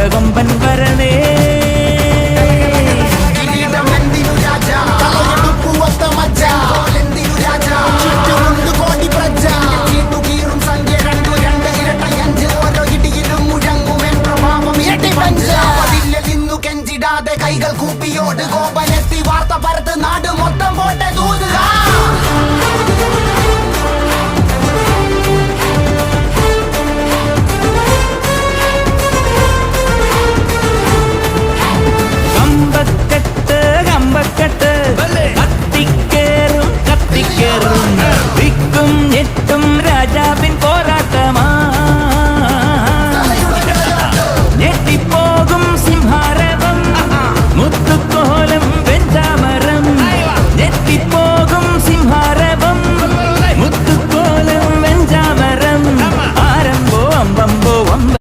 കൊമ്പൻ വരണേ. കൈകൾ കൂപ്പിയോട് കോപനെത്തി വാർത്ത പരത്ത് നാട് മൊത്തം പോട്ടെ ദൂതുക.